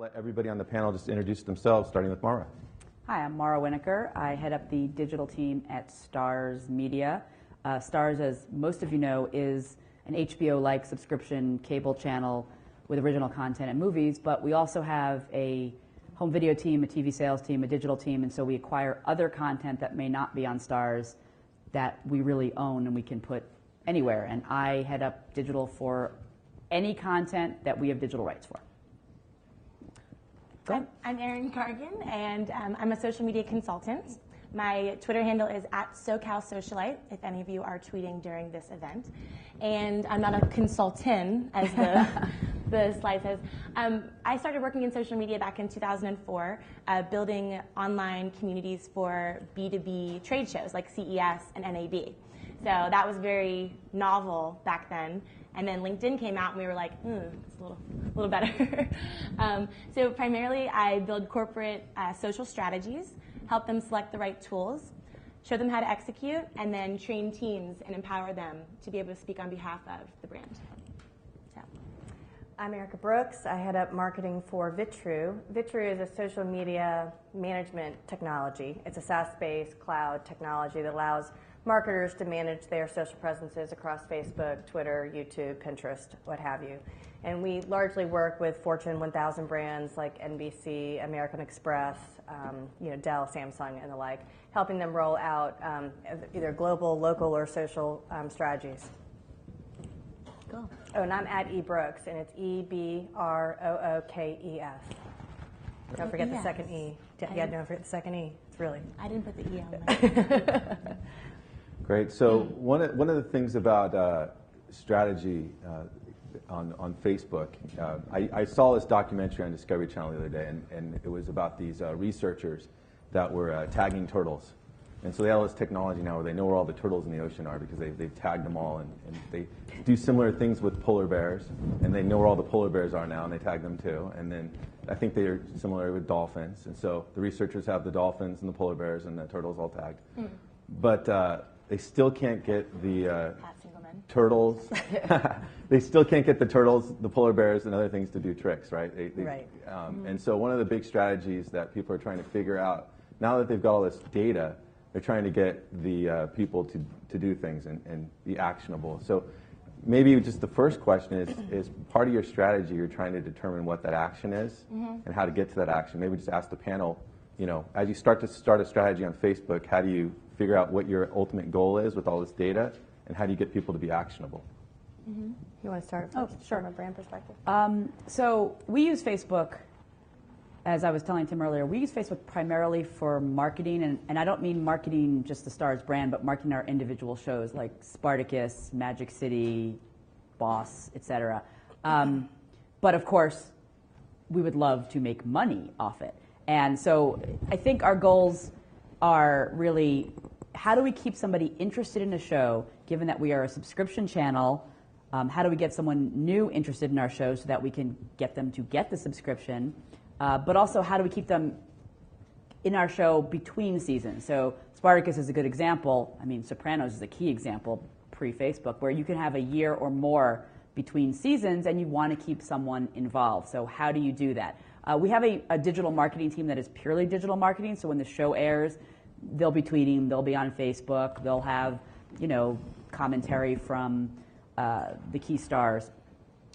let everybody on the panel just introduce themselves, starting with Mara. Hi, I'm Mara Winokur. I head up the digital team at Starz Media. Starz, as most of you know, is an HBO-like subscription cable channel with original content and movies, but we also have a home video team, a TV sales team, a digital team, and so we acquire other content that may not be on Starz that we really own and we can put anywhere. And I head up digital for any content that we have digital rights for. I'm Erin Cargan, and I'm a social media consultant. My Twitter handle is @SoCalSocialite, if any of you are tweeting during this event. And I'm not a consultant, as the slide says. I started working in social media back in 2004, building online communities for B2B trade shows like CES and NAB. So that was very novel back then. And then LinkedIn came out, and we were like, it's a little better. So primarily, I build corporate social strategies, help them select the right tools, show them how to execute, and then train teams and empower them to be able to speak on behalf of the brand. So. I'm Erica Brooks. I head up marketing for Vitrue. Vitrue is a social media management technology. It's a SaaS-based cloud technology that allows marketers to manage their social presences across Facebook, Twitter, YouTube, Pinterest, what have you. And we largely work with Fortune 1000 brands like NBC, American Express, Dell, Samsung, and the like, helping them roll out either global, local, or social strategies. Cool. Oh, and I'm at eBrooks, and it's EBROOKES. Don't forget the second E. Yeah, don't forget the second E. It's really. I didn't put the E on mine. Great. So one of the things about strategy on Facebook, I saw this documentary on Discovery Channel the other day, and it was about these researchers that were tagging turtles. And so they have all this technology now where they know where all the turtles in the ocean are because they've tagged them all, and they do similar things with polar bears, and they know where all the polar bears are now, and they tag them too. And then I think they are similar with dolphins. And so the researchers have the dolphins and the polar bears and the turtles all tagged. But they still can't get the turtles. They still can't get the turtles, the polar bears, and other things to do tricks, right? Right. And so one of the big strategies that people are trying to figure out, now that they've got all this data, they're trying to get the people to do things and be actionable. So maybe just the first question is part of your strategy, you're trying to determine what that action is and how to get to that action. Maybe just ask the panel, as you start a strategy on Facebook, how do you figure out what your ultimate goal is with all this data, and how do you get people to be actionable? You want to start first, sure. from a brand perspective? So we use Facebook, as I was telling Tim earlier, we use Facebook primarily for marketing, and I don't mean marketing just the Starz brand, but marketing our individual shows like Spartacus, Magic City, Boss, etc. But of course, we would love to make money off it. And so I think our goals are really, how do we keep somebody interested in a show, given that we are a subscription channel? How do we get someone new interested in our show so that we can get them to get the subscription? But also, how do we keep them in our show between seasons? So Spartacus is a good example. I mean, Sopranos is a key example pre-Facebook, where you can have a year or more between seasons and you want to keep someone involved. So how do you do that? We have a digital marketing team that is purely digital marketing. So when the show airs, they'll be tweeting, they'll be on Facebook, they'll have, commentary from the key stars.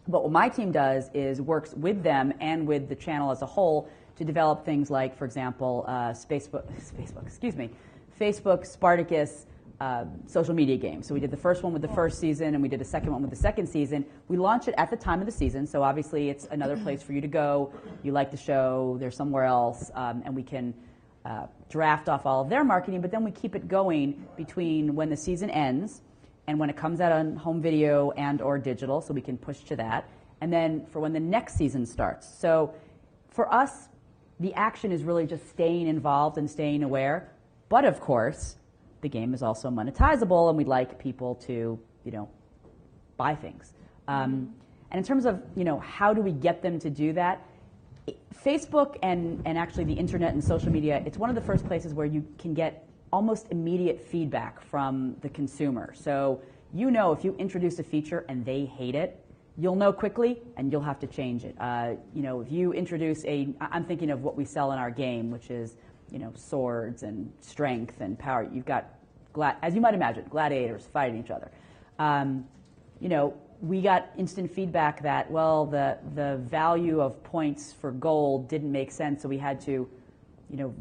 But what my team does is works with them and with the channel as a whole to develop things like, for example, Facebook Spartacus social media game. So we did the first one with the first season, and we did the second one with the second season. We launch it at the time of the season, so obviously it's another place for you to go. You like the show, they're somewhere else, and we can draft off all of their marketing, but then we keep it going between when the season ends and when it comes out on home video and or digital, so we can push to that, and then for when the next season starts. So for us, the action is really just staying involved and staying aware, but of course, the game is also monetizable, and we'd like people to, buy things. And in terms of, how do we get them to do that? Facebook and actually the internet and social media, it's one of the first places where you can get almost immediate feedback from the consumer. So if you introduce a feature and they hate it, you'll know quickly and you'll have to change it. If you introduce I'm thinking of what we sell in our game, which is, swords and strength and power. You've got, as you might imagine, gladiators fighting each other. We got instant feedback that, well, the value of points for gold didn't make sense, so we had to,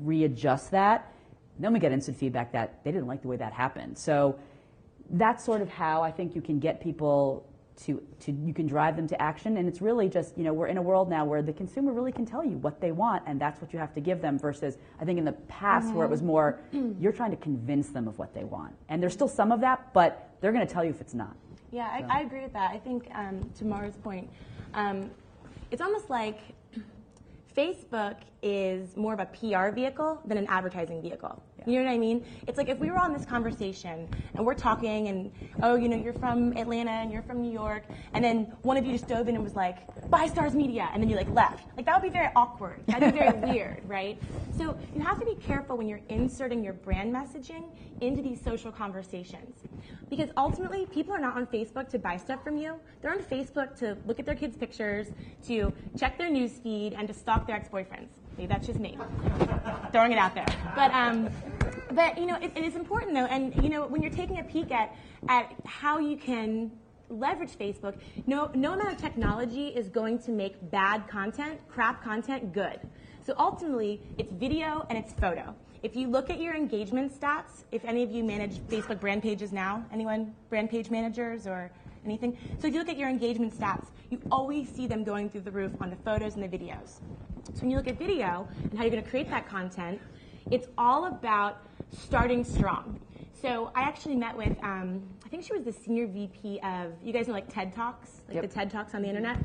readjust that. And then we get instant feedback that they didn't like the way that happened. So that's sort of how I think you can get people you can drive them to action. And it's really just, we're in a world now where the consumer really can tell you what they want, and that's what you have to give them, versus I think in the past where it was more, you're trying to convince them of what they want. And there's still some of that, but they're going to tell you if it's not. Yeah, I agree with that. I think to Mara's point, it's almost like Facebook is more of a PR vehicle than an advertising vehicle. Yeah. You know what I mean? It's like if we were on this conversation and we're talking and, you're from Atlanta and you're from New York, and then one of you just dove in and was like, buy Starz Media, and then you left. That would be very awkward. That'd be very weird, right? So you have to be careful when you're inserting your brand messaging into these social conversations. Because ultimately, people are not on Facebook to buy stuff from you. They're on Facebook to look at their kids' pictures, to check their news feed, and to stalk their ex-boyfriends. Maybe that's just me. Throwing it out there. But it is important, though. And, when you're taking a peek at how you can leverage Facebook, no amount of technology is going to make bad content, crap content, good. So ultimately, it's video and it's photo. If you look at your engagement stats, if any of you manage Facebook brand pages now, anyone brand page managers or anything? So if you look at your engagement stats, you always see them going through the roof on the photos and the videos. So when you look at video and how you're going to create that content, it's all about starting strong. So I actually met with, I think she was the senior VP of, you guys know TED Talks, the TED Talks on the internet.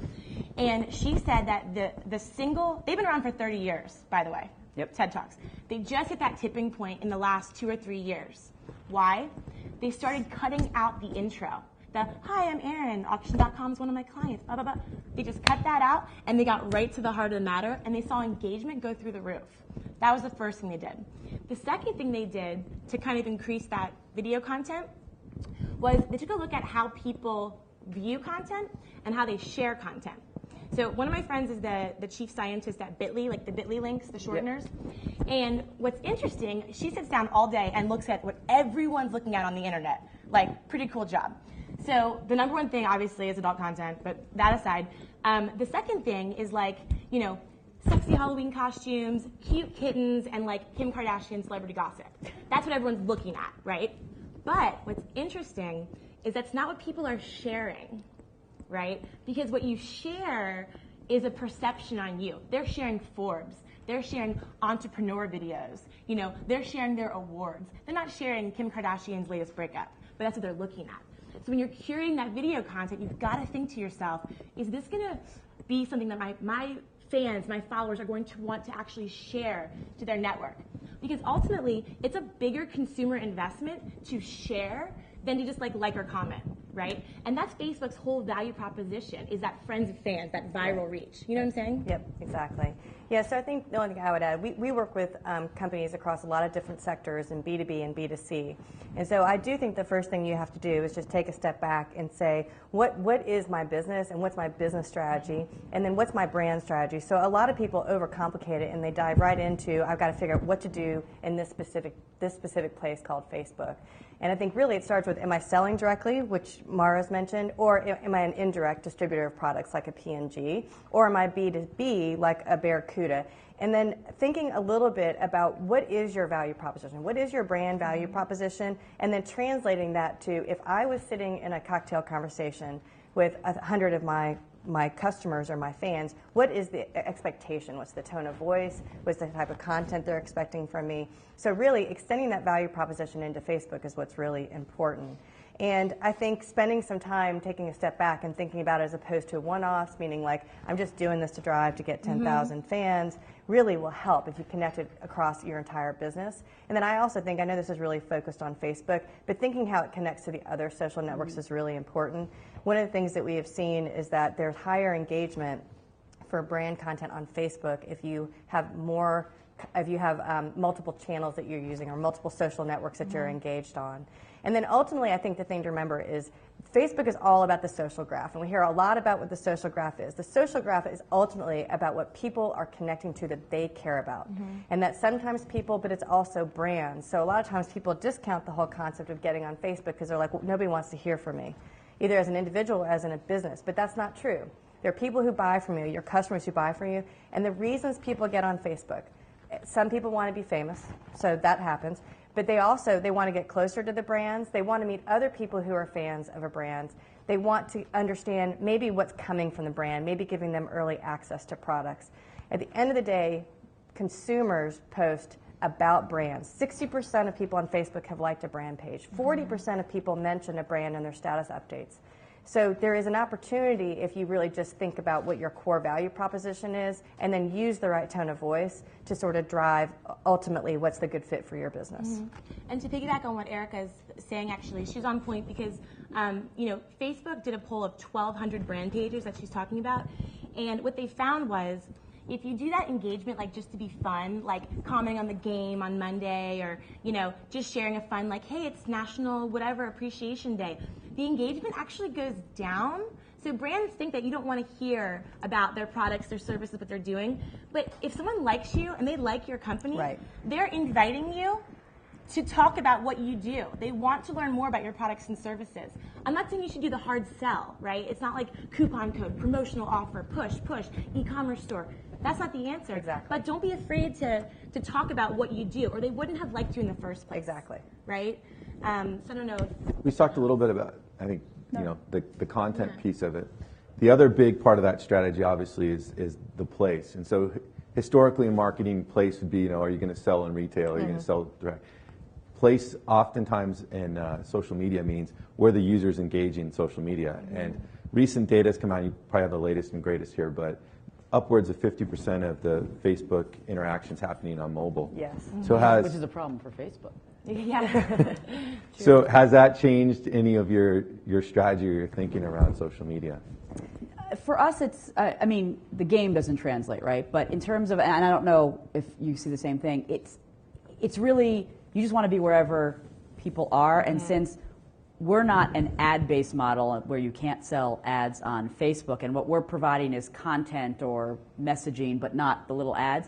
And she said that they've been around for 30 years, by the way. Yep. TED Talks. They just hit that tipping point in the last 2 or 3 years. Why? They started cutting out the intro. Hi, I'm Erin, Auction.com is one of my clients, blah, blah, blah. They just cut that out, and they got right to the heart of the matter, and they saw engagement go through the roof. That was the first thing they did. The second thing they did to kind of increase that video content was they took a look at how people view content and how they share content. So one of my friends is the chief scientist at Bitly, the Bitly links, the shorteners. Yep. And what's interesting, she sits down all day and looks at what everyone's looking at on the internet. Pretty cool job. So the number one thing, obviously, is adult content, but that aside, the second thing is sexy Halloween costumes, cute kittens, and Kim Kardashian celebrity gossip. That's what everyone's looking at, right? But what's interesting is that's not what people are sharing, right? Because what you share is a perception on you. They're sharing Forbes. They're sharing entrepreneur videos. They're sharing their awards. They're not sharing Kim Kardashian's latest breakup, but that's what they're looking at. So when you're curating that video content, you've got to think to yourself, is this going to be something that my fans, my followers are going to want to actually share to their network? Because ultimately, it's a bigger consumer investment to share than to just like or comment, right? And that's Facebook's whole value proposition, is that friends of fans, that viral reach. You know what I'm saying? Yep, exactly. Yeah, so I think the only thing I would add, we work with companies across a lot of different sectors in B2B and B2C. And so I do think the first thing you have to do is just take a step back and say, what is my business and what's my business strategy? And then what's my brand strategy? So a lot of people overcomplicate it and they dive right into, I've got to figure out what to do in this specific place called Facebook. And I think really it starts with, am I selling directly, which Mara's mentioned, or am I an indirect distributor of products like a P&G, or am I B2B like a Barracuda? And then thinking a little bit about what is your value proposition, what is your brand value proposition, and then translating that to, if I was sitting in a cocktail conversation with 100 of my customers or my fans, what is the expectation? What's the tone of voice? What's the type of content they're expecting from me? So really extending that value proposition into Facebook is what's really important. And I think spending some time taking a step back and thinking about it as opposed to one-offs, meaning I'm just doing this to drive to get 10,000 fans, really will help if you connect it across your entire business. And then I also think, I know this is really focused on Facebook, but thinking how it connects to the other social networks is really important. One of the things that we have seen is that there's higher engagement for brand content on Facebook if you have multiple channels that you're using or multiple social networks that you're engaged on. And then ultimately, I think the thing to remember is Facebook is all about the social graph, and we hear a lot about what the social graph is. The social graph is ultimately about what people are connecting to that they care about. And that sometimes people, but it's also brands. So a lot of times people discount the whole concept of getting on Facebook because they're like, well, nobody wants to hear from me, either as an individual or as in a business. But that's not true. There are people who buy from you, your customers who buy from you, and the reasons people get on Facebook. Some people want to be famous, so that happens. But they want to get closer to the brands. They want to meet other people who are fans of a brand. They want to understand maybe what's coming from the brand, maybe giving them early access to products. At the end of the day, consumers post about brands. 60% of people on Facebook have liked a brand page. 40% of people mention a brand in their status updates. So there is an opportunity if you really just think about what your core value proposition is and then use the right tone of voice to sort of drive ultimately what's the good fit for your business. And to piggyback on what Erica's saying, actually, she's on point because, Facebook did a poll of 1,200 brand pages that she's talking about. And what they found was if you do that engagement, like just to be fun, like commenting on the game on Monday or, just sharing a fun, like, hey, it's National whatever Appreciation Day, the engagement actually goes down. So brands think that you don't want to hear about their products, their services, what they're doing. But if someone likes you and they like your company, they're inviting you to talk about what you do. They want to learn more about your products and services. I'm not saying you should do the hard sell, right? It's not like coupon code, promotional offer, push, e-commerce store. That's not the answer. Exactly. But don't be afraid to talk about what you do, or they wouldn't have liked you in the first place. Exactly. Right? So I don't know. We talked a little bit about, I think, the content piece of it. The other big part of that strategy, obviously, is the place. And so historically in marketing, place would be, are you going to sell in retail? Are you going to sell direct? Place oftentimes in social media means where the user's engaging in social media. And recent data has come out, you probably have the latest and greatest here, but upwards of 50% of the Facebook interactions happening on mobile. Yes. So Which is a problem for Facebook. Yeah. So has that changed any of your strategy or your thinking around social media? For us, it's, the game doesn't translate, right? But in terms of, and I don't know if you see the same thing, it's really, you just want to be wherever people are. And since we're not an ad-based model where you can't sell ads on Facebook, and what we're providing is content or messaging, but not the little ads,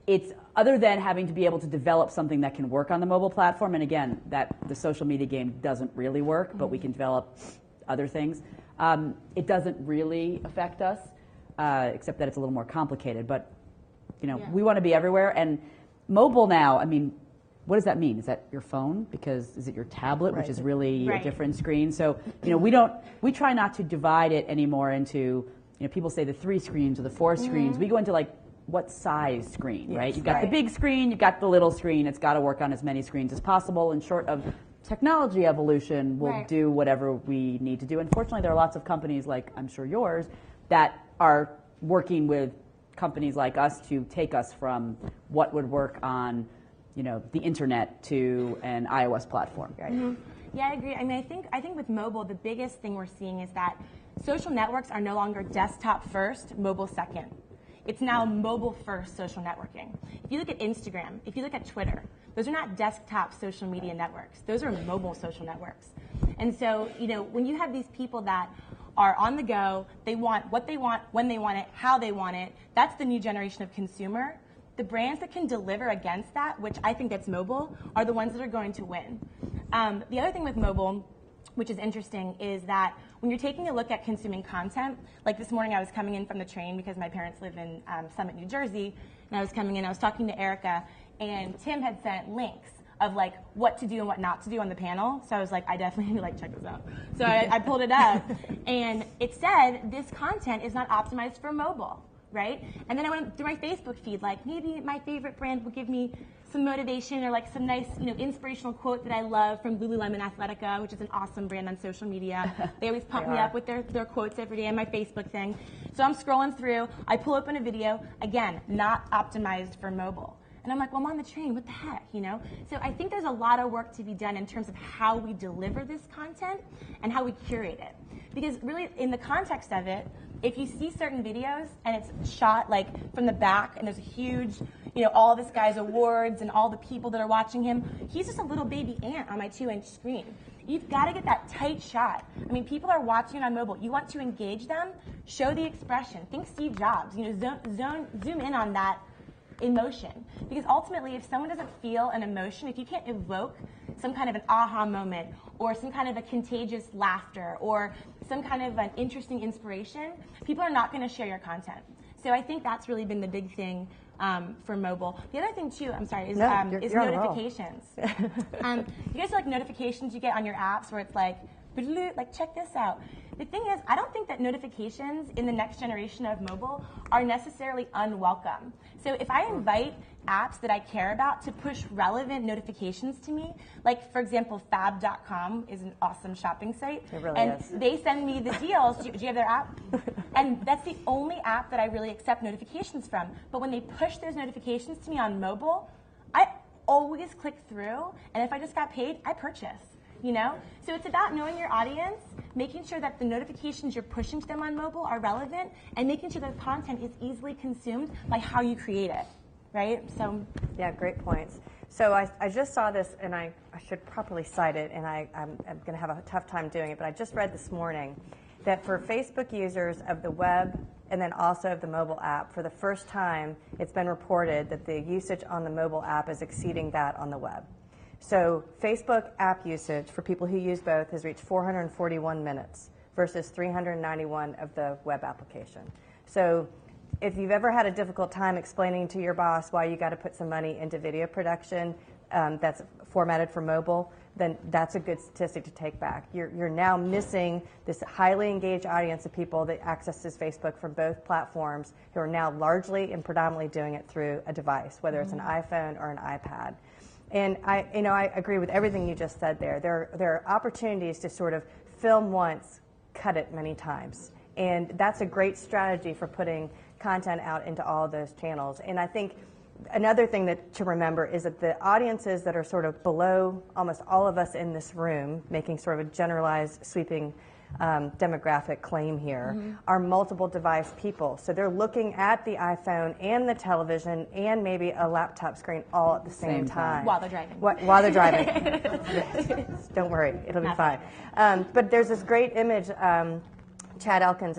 it's other than having to be able to develop something that can work on the mobile platform, and again, that the social media game doesn't really work, but we can develop other things. It doesn't really affect us, except that it's a little more complicated. But we want to be everywhere, and mobile now. What does that mean? Is that your phone? Because is it your tablet, which is really a different screen? So we try not to divide it anymore into people say the 3 screens or the 4 screens. We go into like what size screen, right? You've got the big screen, you've got the little screen. It's got to work on as many screens as possible. And short of technology evolution, we'll do whatever we need to do. Unfortunately, there are lots of companies like I'm sure yours that are working with companies like us to take us from what would work on the internet to an iOS platform. Right? Yeah, I agree. I think with mobile, the biggest thing we're seeing is that social networks are no longer desktop first, mobile second. It's now mobile first social networking. If you look at Instagram, if you look at Twitter, those are not desktop social media networks. Those are mobile social networks. And so, when you have these people that are on the go, they want what they want, when they want it, how they want it, that's the new generation of consumer. The brands that can deliver against that, which I think that's mobile, are the ones that are going to win. The other thing with mobile, which is interesting, is that when you're taking a look at consuming content, like this morning I was coming in from the train because my parents live in Summit, New Jersey, and I was coming in, I was talking to Erica, and Tim had sent links of like what to do and what not to do on the panel. So I was like, I definitely need to check this out. So I pulled it up, and it said this content is not optimized for mobile. Right? And then I went through my Facebook feed, like maybe my favorite brand will give me some motivation or like some nice, inspirational quote that I love from Lululemon Athletica, which is an awesome brand on social media. They always pump me up with their quotes every day on my Facebook thing. So I'm scrolling through, I pull open a video, again, not optimized for mobile. And I'm like, well, I'm on the train, what the heck, So I think there's a lot of work to be done in terms of how we deliver this content and how we curate it. Because really, in the context of it, if you see certain videos and it's shot like from the back and there's a huge, all this guy's awards and all the people that are watching him, he's just a little baby ant on my 2-inch screen. You've got to get that tight shot. I mean, people are watching on mobile. You want to engage them, show the expression. Think Steve Jobs. Zoom in on that emotion. Because ultimately, if someone doesn't feel an emotion, if you can't evoke some kind of an aha moment or some kind of a contagious laughter or some kind of an interesting inspiration, people are not going to share your content. So I think that's really been the big thing for mobile. The other thing too, I'm sorry, is you're notifications. You guys like notifications you get on your apps where it's like check this out. The thing is, I don't think that notifications in the next generation of mobile are necessarily unwelcome. So if I invite apps that I care about to push relevant notifications to me, like for example, fab.com is an awesome shopping site. It really and is. They send me the deals. Do you have their app? And that's the only app that I really accept notifications from. But when they push those notifications to me on mobile, I always click through, and if I just got paid, I purchase. So it's about knowing your audience, making sure that the notifications you're pushing to them on mobile are relevant, and making sure that the content is easily consumed by how you create it, right? So yeah, great points. So I just saw this, and I should properly cite it, and I'm going to have a tough time doing it, but I just read this morning that for Facebook users of the web and then also of the mobile app, for the first time, it's been reported that the usage on the mobile app is exceeding that on the web. So Facebook app usage for people who use both has reached 441 minutes versus 391 of the web application. So if you've ever had a difficult time explaining to your boss why you got to put some money into video production that's formatted for mobile, then that's a good statistic to take back. You're now missing this highly engaged audience of people that accesses Facebook from both platforms who are now largely and predominantly doing it through a device, whether it's an iPhone or an iPad. And I agree with everything you just said there. There are opportunities to sort of film once, cut it many times. And that's a great strategy for putting content out into all of those channels. And I think another thing to remember is that the audiences that are sort of below almost all of us in this room, making sort of a generalized, sweeping demographic claim here, are multiple device people. So they're looking at the iPhone and the television and maybe a laptop screen all at the same time. While they're driving. While they're driving. Yes. Don't worry, it'll be fine. But there's this great image. Chad Elkins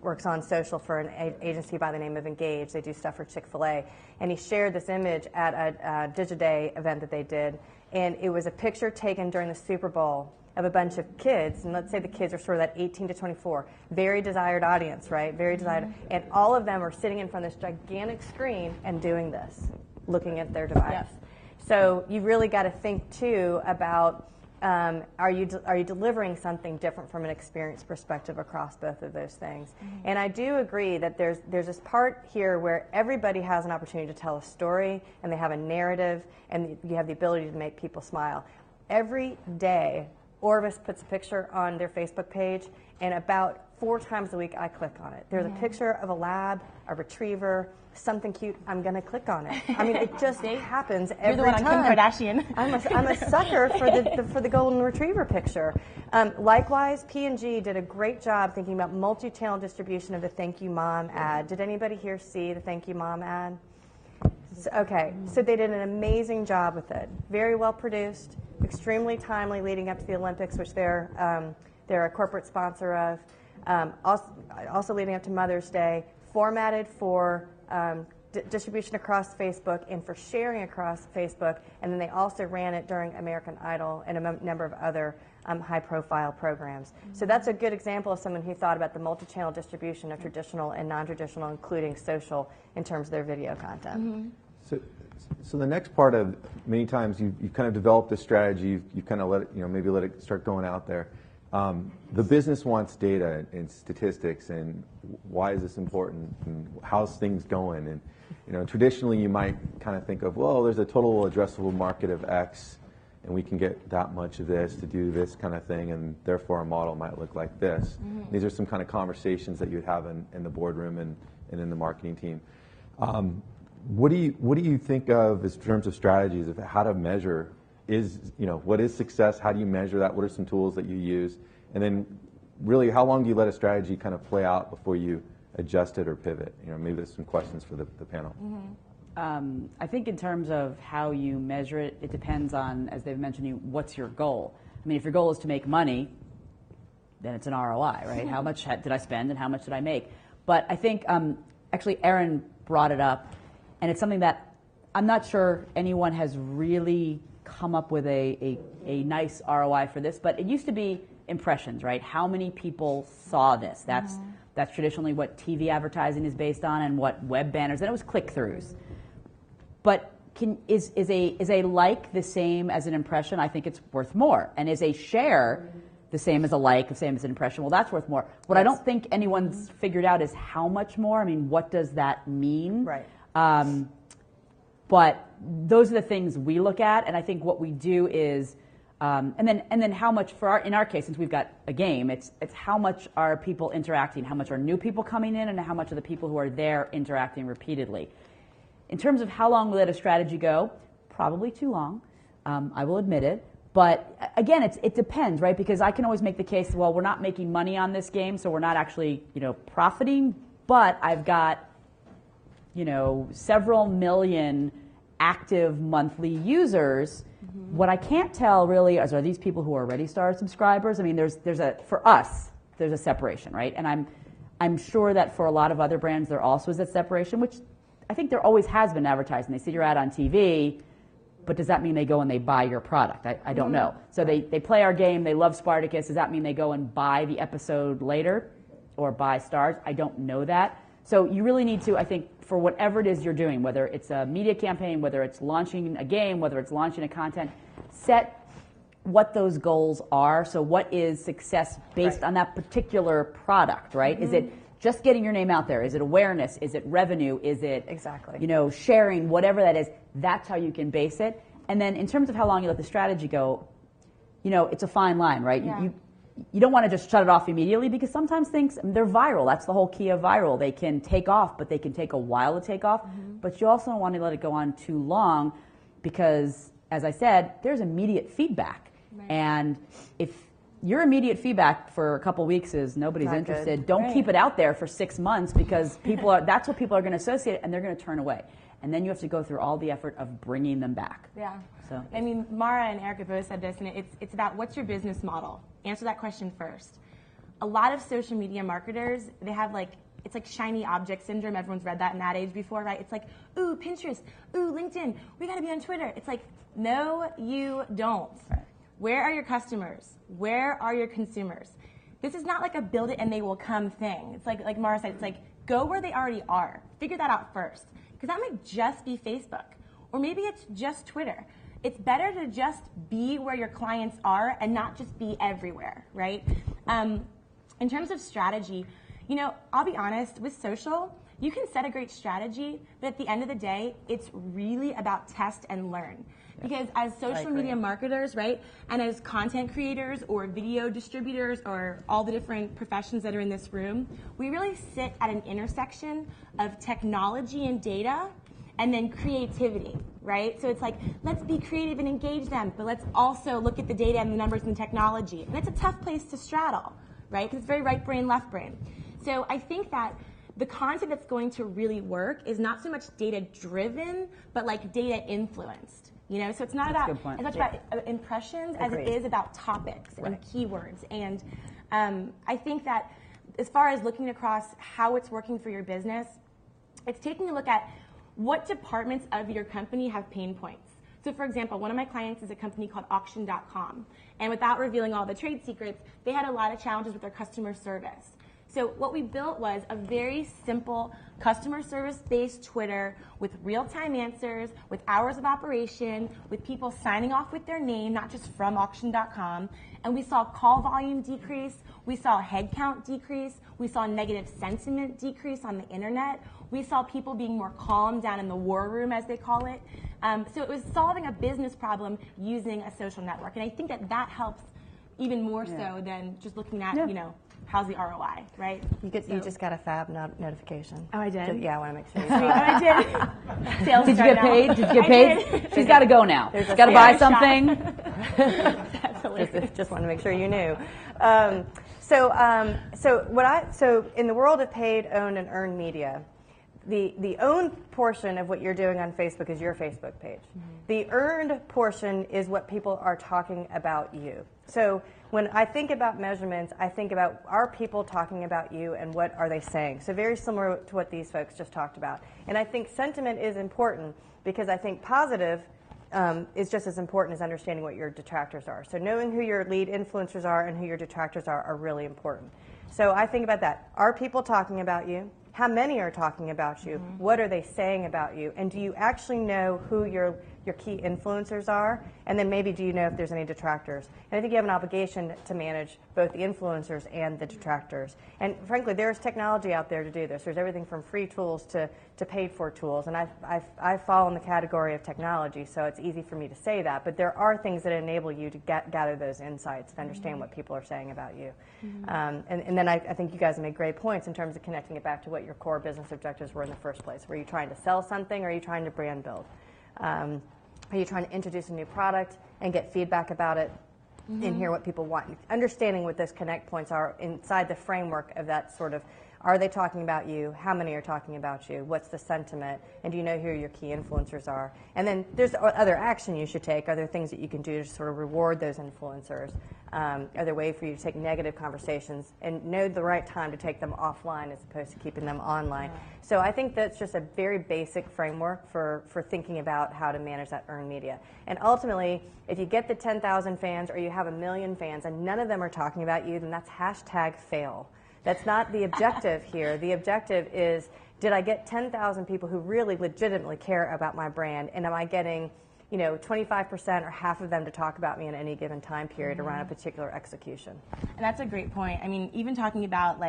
works on social for an agency by the name of Engage. They do stuff for Chick-fil-A. And he shared this image at a Digiday event that they did. And it was a picture taken during the Super Bowl of a bunch of kids, and let's say the kids are sort of that 18 to 24, very desired audience, right? Very desired. And all of them are sitting in front of this gigantic screen and doing this, looking at their device. Yes. So you really got to think, too, about are you delivering something different from an experience perspective across both of those things? And I do agree that there's this part here where everybody has an opportunity to tell a story, and they have a narrative, and you have the ability to make people smile. Every day, Orvis puts a picture on their Facebook page, and about 4 times a week I click on it. There's a picture of a lab, a retriever, something cute, I'm going to click on it. I mean, it just happens every time. You're the one on Kim Kardashian. I'm a sucker for the golden retriever picture. Likewise, P&G did a great job thinking about multi-channel distribution of the Thank You Mom ad. Did anybody here see the Thank You Mom ad? Okay, so they did an amazing job with it. Very well produced, extremely timely leading up to the Olympics, which they're a corporate sponsor of. Also leading up to Mother's Day, formatted for distribution across Facebook and for sharing across Facebook, and then they also ran it during American Idol and a number of other high-profile programs. So that's a good example of someone who thought about the multi-channel distribution of traditional and non-traditional, including social, in terms of their video content. So the next part of, many times you've kind of developed a strategy, you kind of let it, maybe let it start going out there. The business wants data and statistics, and why is this important, and how's things going? And traditionally you might kind of think of, well, there's a total addressable market of X, and we can get that much of this to do this kind of thing, and therefore our model might look like this. These are some kind of conversations that you'd have in the boardroom and in the marketing team. What do you think of in terms of strategies of how to measure? What is success? How do you measure that? What are some tools that you use? And then, really, how long do you let a strategy kind of play out before you adjust it or pivot? Maybe there's some questions for the panel. I think in terms of how you measure it, it depends on, as they've mentioned, what's your goal. I mean, if your goal is to make money, then it's an ROI, right? How much did I spend and how much did I make? But I think, actually, Erin brought it up, and it's something that I'm not sure anyone has really come up with a nice ROI for this, but it used to be impressions, right? How many people saw this? That's traditionally what TV advertising is based on and what web banners, and it was click-throughs. But is a like the same as an impression? I think it's worth more. And is a share the same as a like, the same as an impression? Well, that's worth more. What I don't think anyone's figured out is how much more. I mean, what does that mean? Right. But those are the things we look at, and I think what we do is, and then how much in our case, since we've got a game, it's how much are people interacting, how much are new people coming in, and how much are the people who are there interacting repeatedly. In terms of how long will let a strategy go, probably too long. I will admit it. But again, it depends, right? Because I can always make the case, well, we're not making money on this game, so we're not actually, profiting. But I've got, several million active monthly users. What I can't tell really is, are these people who are already Star subscribers? I mean, for us, there's a separation, right? And I'm sure that for a lot of other brands, there also is that separation, which I think there always has been advertising. They see your ad on TV, but does that mean they go and they buy your product? I don't know. So they play our game, they love Spartacus. Does that mean they go and buy the episode later or buy Stars? I don't know that. So you really need to, I think, for whatever it is you're doing, whether it's a media campaign, whether it's launching a game, whether it's launching a content, set what those goals are. So what is success based on that particular product, right? Is it just getting your name out there? Is it awareness? Is it revenue? Is it sharing? Whatever that is, that's how you can base it. And then in terms of how long you let the strategy go, it's a fine line, right? Yeah. You don't want to just shut it off immediately, because sometimes things, they're viral. That's the whole key of viral. They can take off, but they can take a while to take off. But you also don't want to let it go on too long, because, as I said, there's immediate feedback. Right. And if your immediate feedback for a couple weeks is nobody's Not interested, good. don't keep it out there for 6 months, because that's what people are going to associate, and they're going to turn away. And then you have to go through all the effort of bringing them back. Yeah. So I mean, Mara and Erica both said this, and it's about what's your business model. Answer that question first. A lot of social media marketers, they have it's like shiny object syndrome. Everyone's read that in that age before, right? It's like, ooh, Pinterest, ooh, LinkedIn, we got to be on Twitter. It's like, no, you don't. Right. Where are your customers? Where are your consumers? This is not like a build it and they will come thing. It's like Mara said, it's like, go where they already are. Figure that out first. Because that might just be Facebook. Or maybe it's just Twitter. It's better to just be where your clients are and not just be everywhere, right? In terms of strategy, I'll be honest, with social, you can set a great strategy, but at the end of the day, it's really about test and learn. Because as social media marketers, right, and as content creators or video distributors or all the different professions that are in this room, we really sit at an intersection of technology and data and then creativity, right? So it's like, let's be creative and engage them, but let's also look at the data and the numbers and the technology. And it's a tough place to straddle, right? Because it's very right brain, left brain. So I think that the content that's going to really work is not so much data driven, but like data influenced. So it's not about as much about impressions as it is about topics and keywords. And I think that as far as looking across how it's working for your business, it's taking a look at what departments of your company have pain points. So for example, one of my clients is a company called Auction.com. And without revealing all the trade secrets, they had a lot of challenges with their customer service. So what we built was a very simple customer service-based Twitter with real-time answers, with hours of operation, with people signing off with their name, not just from Auction.com. And we saw call volume decrease. We saw headcount decrease. We saw negative sentiment decrease on the internet. We saw people being more calm down in the war room, as they call it. So it was solving a business problem using a social network. And I think that helps even more so than just looking at, how's the ROI, right? You just got a fab notification. Oh, I did? Yeah, I want to make sure you Oh, I did. Sales did you get paid? Did you get paid? She's got to go now. She's got to buy something. Just want to make sure you knew. So in the world of paid, owned, and earned media, the owned portion of what you're doing on Facebook is your Facebook page. The earned portion is what people are talking about you. So when I think about measurements, I think about, are people talking about you and what are they saying? So very similar to what these folks just talked about. And I think sentiment is important because I think positive is just as important as understanding what your detractors are. So knowing who your lead influencers are and who your detractors are really important. So I think about that. Are people talking about you? How many are talking about you? Mm-hmm. What are they saying about you? And do you actually know who your key influencers are? And then maybe do you know if there's any detractors? And I think you have an obligation to manage both the influencers and the detractors. And frankly, there's technology out there to do this. There's everything from free tools to paid-for tools. And I fall in the category of technology, so it's easy for me to say that. But there are things that enable you to gather those insights and understand what people are saying about you. And then I think you guys have made great points in terms of connecting it back to what your core business objectives were in the first place. Were you trying to sell something, or are you trying to brand build? Are you trying to introduce a new product and get feedback about it and hear what people want? Understanding what those connect points are inside the framework of that sort of, are they talking about you? How many are talking about you? What's the sentiment? And do you know who your key influencers are? And then there's other action you should take. Are there things that you can do to sort of reward those influencers? Are there ways for you to take negative conversations and know the right time to take them offline as opposed to keeping them online? So I think that's just a very basic framework for thinking about how to manage that earned media. And ultimately, if you get the 10,000 fans or you have 1 million fans and none of them are talking about you, then that's #fail. That's not the objective here. The objective is, did I get 10,000 people who really legitimately care about my brand, and am I getting 25% or half of them to talk about me in any given time period around a particular execution? And that's a great point. I mean, even talking about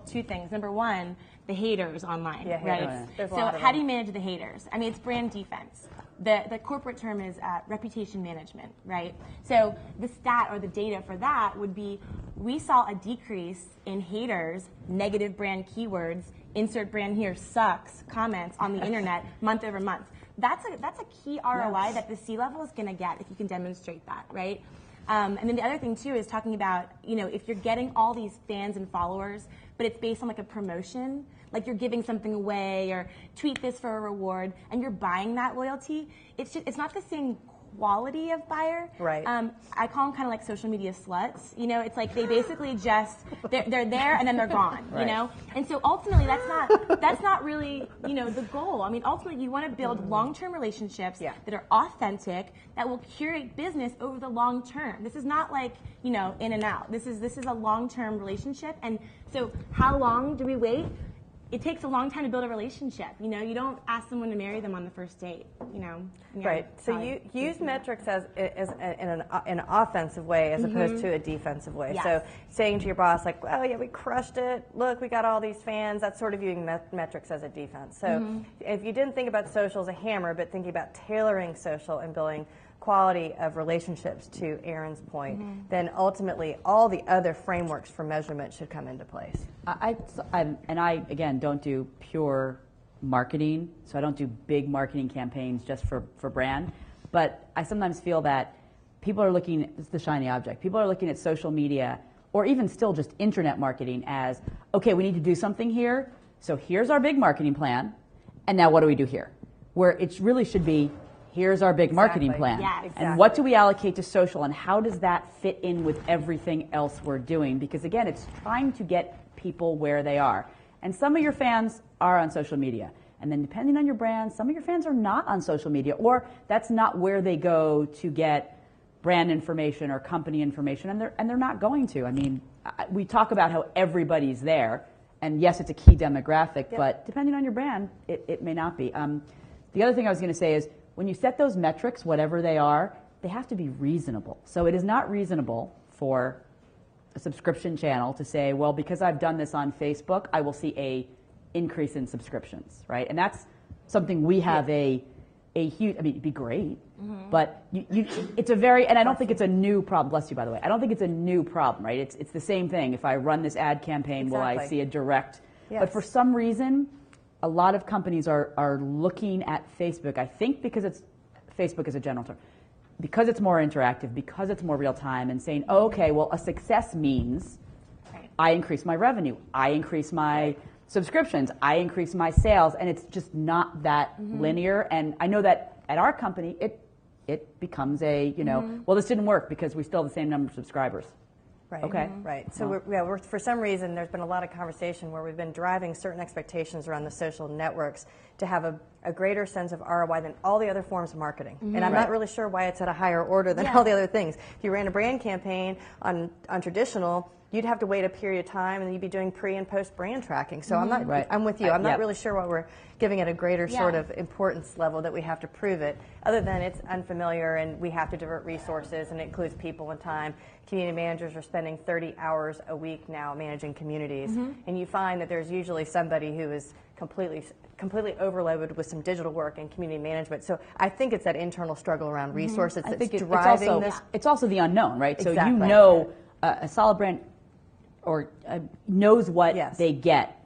two things. Number one, the haters online, right? There's a so lot of how them. do you manage the haters? I mean, it's brand defense. The corporate term is reputation management, right? So the stat or the data for that would be, we saw a decrease in haters, negative brand keywords, insert brand here, sucks, comments on the internet month over month. That's a key ROI that the C-level is going to get if you can demonstrate that, right? And then the other thing too is talking about, if you're getting all these fans and followers, but it's based on a promotion, like you're giving something away or tweet this for a reward, and you're buying that loyalty, it's not the same quality of buyer. Right. I call them kind of like social media sluts. It's like they basically just they're there and then they're gone. Right. And so ultimately that's not really the goal. I mean, ultimately you want to build long-term relationships that are authentic, that will curate business over the long term. This is not like in and out. This is a long-term relationship. And so how long do we wait? It takes a long time to build a relationship. You don't ask someone to marry them on the first date. Right. So you use metrics as in an offensive way as opposed to a defensive way. Yes. So saying to your boss, like, "Oh yeah, we crushed it. Look, we got all these fans." That's sort of viewing metrics as a defense. So if you didn't think about social as a hammer, but thinking about tailoring social and building quality of relationships, to Erin's point, then ultimately all the other frameworks for measurement should come into place. I again don't do pure marketing, so I don't do big marketing campaigns just for brand, but I sometimes feel that people are looking, it's the shiny object, people are looking at social media or even still just internet marketing as, okay, we need to do something here, so here's our big marketing plan, and now what do we do here? Where it really should be, here's our big marketing plan. Yes. Exactly. And what do we allocate to social, and how does that fit in with everything else we're doing? Because again, it's trying to get people where they are. And some of your fans are on social media. And then depending on your brand, some of your fans are not on social media, or that's not where they go to get brand information or company information, and they're not going to. I mean, we talk about how everybody's there, and yes, it's a key demographic, but depending on your brand, it may not be. The other thing I was going to say is, when you set those metrics, whatever they are, they have to be reasonable. So it is not reasonable for a subscription channel to say, well, because I've done this on Facebook, I will see a increase in subscriptions, right? And that's something we have a huge, I mean, it'd be great, but it's a very, and I don't think it's a new problem, bless you, by the way. I don't think it's a new problem, right? It's the same thing. If I run this ad campaign, will I see a direct, but for some reason, a lot of companies are looking at Facebook, I think because Facebook is a general term, because it's more interactive, because it's more real time, and saying, oh, okay, well, a success means I increase my revenue, I increase my subscriptions, I increase my sales, and it's just not that linear. And I know that at our company, it it becomes a, well, this didn't work because we still have the same number of subscribers. Right. Okay. Right. So we're, for some reason, there's been a lot of conversation where we've been driving certain expectations around the social networks to have a greater sense of ROI than all the other forms of marketing. And I'm not really sure why it's at a higher order than all the other things. If you ran a brand campaign on traditional, you'd have to wait a period of time, and you'd be doing pre and post brand tracking. So I'm with you. I'm not really sure why we're giving it a greater sort of importance level that we have to prove it, other than it's unfamiliar and we have to divert resources, and it includes people and time. Community managers are spending 30 hours a week now managing communities, and you find that there's usually somebody who is completely overloaded with some digital work and community management. So I think it's that internal struggle around resources that's driving this. It's also the unknown, right? Exactly. So you know a solid brand or knows what they get